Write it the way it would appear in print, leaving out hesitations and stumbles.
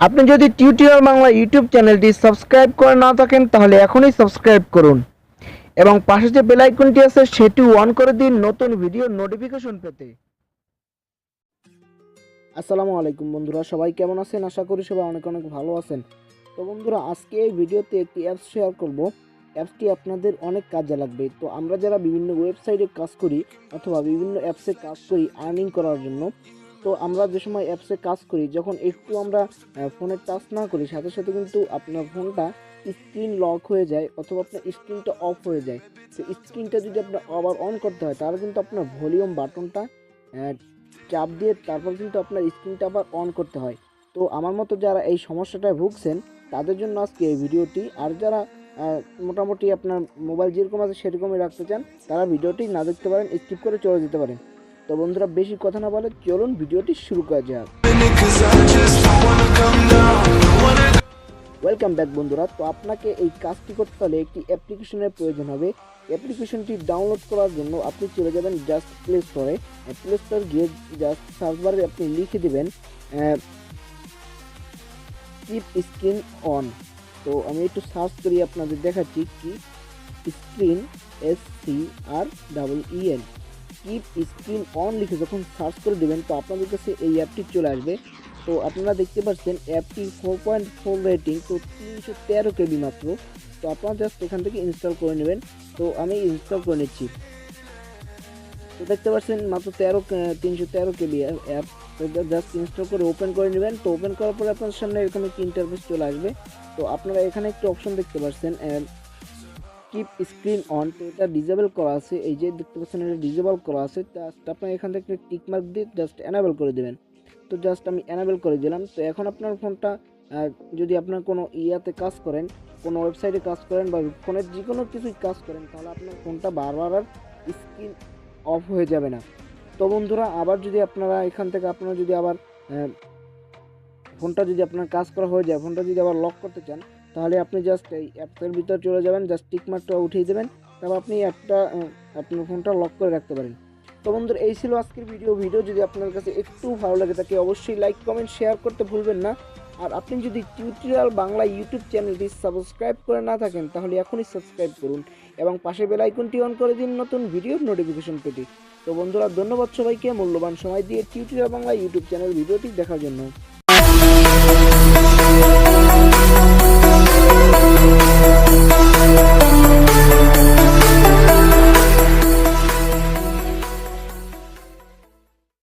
আপনি যদি tutorial Bangla YouTube চ্যানেলটি সাবস্ক্রাইব করে না থাকেন তাহলে এখনই সাবস্ক্রাইব করুন এবং পাশে যে বেল আইকনটি আছে সেটি অন করে দিন নতুন ভিডিওর নোটিফিকেশন পেতে। আসসালামু আলাইকুম বন্ধুরা, সবাই কেমন আছেন? আশা করি সবাই অনেক অনেক ভালো আছেন। তো বন্ধুরা, আজকে এই ভিডিওতে একটি অ্যাপস শেয়ার করব। অ্যাপসটি আপনাদের অনেক কাজে লাগবে। তো আমরা যারা বিভিন্ন ওয়েবসাইটে কাজ করি অথবা বিভিন্ন অ্যাপসে কাজ করি আর্নিং করার জন্য, তো আমরা যে সময় অ্যাপসে কাজ করি যখন একটু আমরা ফোনে টাচ না করি সাথে সাথে কিন্তু আপনার ফোনটা স্ক্রিন লক হয়ে যায় অথবা আপনার স্ক্রিনটা অফ হয়ে যায়। তো স্ক্রিনটা যদি আপনার আবার অন করতে হয় তাহলে কিন্তু আপনার ভলিউম বাটনটা চাপ দিয়ে তারপর কিন্তু আপনার স্ক্রিনটা আবার অন করতে হয়। তো আমার মতো যারা এই সমস্যাটায় ভুগছেন তাদের জন্য আজকে এই ভিডিওটি। আর যারা মোটামুটি আপনার মোবাইল যেরকম আছে সেরকমই রাখতে চান তারা ভিডিওটি না দেখতে পারেন, স্কিপ করে চলে যেতে পারেন। তো বন্ধুরা, বেশি কথা না বলে চলুন ভিডিওটি শুরু করা যাক। ওয়েলকাম ব্যাক বন্ধুরা। তো আপনাকে এই কাজটি করতে হলে একটি অ্যাপ্লিকেশনের প্রয়োজন হবে। অ্যাপ্লিকেশনটি ডাউনলোড করার জন্য আপনি চলে যাবেন জাস্ট প্লে স্টোরে। প্লে স্টোর গিয়ে জাস্ট সার্চ বারে আপনি লিখে দেবেন কিপ স্ক্রিন অন। তো আমি একটু সার্চ করি আপনাদের দেখাচ্ছি। Keep screen SCREEN keep screen on লিখে যখন সার্চ করে দেবেন তো আপনাদের কাছে এই অ্যাপটি চলে আসবে। তো আপনারা দেখতে পাচ্ছেন অ্যাপটি 4.4 রেটিং, তো 313 KB মাত্র। তো আপনারা জাস্ট এখান থেকে ইনস্টল করে নেবেন। তো আমি ইনস্টল করে নিচ্ছি। তো দেখতে পাচ্ছেন মাত্র 313 KB অ্যাপ। তো জাস্ট ইনস্টল করে ওপেন করে নেবেন। তো ওপেন করার পরে আপনার সামনে এরকম একটি ইন্টারফেস চলে আসবে। তো আপনারা এখানে একটি অপশন দেখতে পাচ্ছেন কিপ স্ক্রিন অন। তো এটা ডিজেবল করা আছে, এই যে দেখতে পাচ্ছেন এটা ডিজেবল করা আছে। জাস্ট আপনার এখান থেকে টিক মার্ক দিয়ে জাস্ট এনাবেল করে দেবেন। তো জাস্ট আমি এনাবেল করে দিলাম। তো এখন আপনার ফোনটা যদি আপনার কোনো ইয়াতে কাজ করেন, কোনো ওয়েবসাইটে কাজ করেন বা ফোনের যে কোনো কিছুই কাজ করেন তাহলে আপনার ফোনটা বারবার আর স্ক্রিন অফ হয়ে যাবে না। তো বন্ধুরা, আবার যদি আপনারা এখান থেকে আপনারা যদি আবার ফোনটা যদি আপনার কাজ করা হয়ে যায়, ফোনটা যদি আবার লক করতে চান তাহলে আপনি জাস্ট এই অ্যাপসের ভিতর চলে যাবেন, জাস্ট টিক মার্কটা উঠিয়ে দেবেন, তারপর আপনি অ্যাপটা আপনার ফোনটা লক করে রাখতে পারেন। তো বন্ধুরা, এই ছিল আজকের ভিডিও যদি আপনার কাছে একটু ভালো লাগে থাকে অবশ্যই লাইক কমেন্ট শেয়ার করতে ভুলবেন না। আর আপনি যদি টিউটোরিয়াল বাংলা ইউটিউব চ্যানেলটি সাবস্ক্রাইব করে না থাকেন তাহলে এখনই সাবস্ক্রাইব করুন এবং পাশে বেল আইকনটি অন করে দিন নতুন ভিডিওর নোটিফিকেশন পেতে। তো বন্ধুরা, ধন্যবাদ সবাইকে মূল্যবান সময় দিয়ে টিউটোরিয়াল বাংলা ইউটিউব চ্যানেল ভিডিওটি দেখার জন্য।